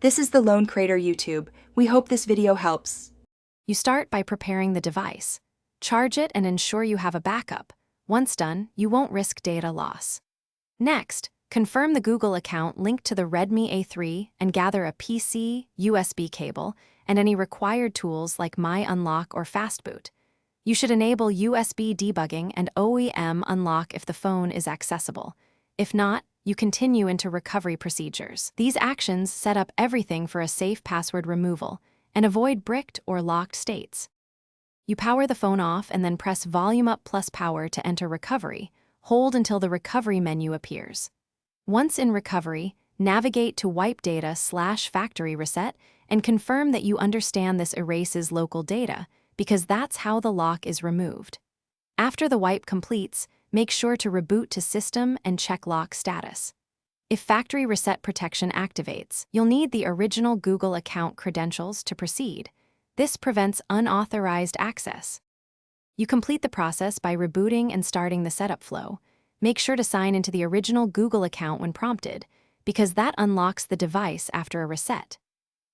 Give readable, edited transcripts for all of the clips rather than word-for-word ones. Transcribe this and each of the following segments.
This is the Lone Crater YouTube. We hope this video helps. You start by preparing the device. Charge it and ensure you have a backup. Once done, you won't risk data loss. Next, confirm the Google account linked to the Redmi A3 and gather a PC, USB cable, and any required tools like My Unlock or Fastboot. You should enable USB debugging and OEM unlock if the phone is accessible. If not, you continue into recovery procedures. These actions set up everything for a safe password removal and avoid bricked or locked states. You power the phone off and then press volume up plus power to enter recovery. Hold until the recovery menu appears. Once in recovery, navigate to wipe data/factory reset and confirm that you understand this erases local data, because that's how the lock is removed. After the wipe completes, make sure to reboot to system and check lock status. If factory reset protection activates, you'll need the original Google account credentials to proceed. This prevents unauthorized access. You complete the process by rebooting and starting the setup flow. Make sure to sign into the original Google account when prompted, because that unlocks the device after a reset.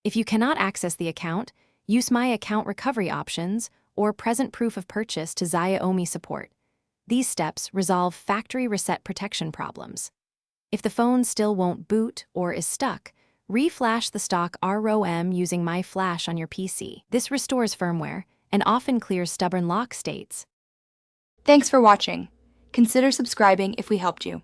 If you cannot access the account, use My Account recovery options or present proof of purchase to Xiaomi support. These steps resolve factory reset protection problems. If the phone still won't boot or is stuck, reflash the stock ROM using My Flash on your PC. This restores firmware and often clears stubborn lock states. Thanks for watching. Consider subscribing if we helped you.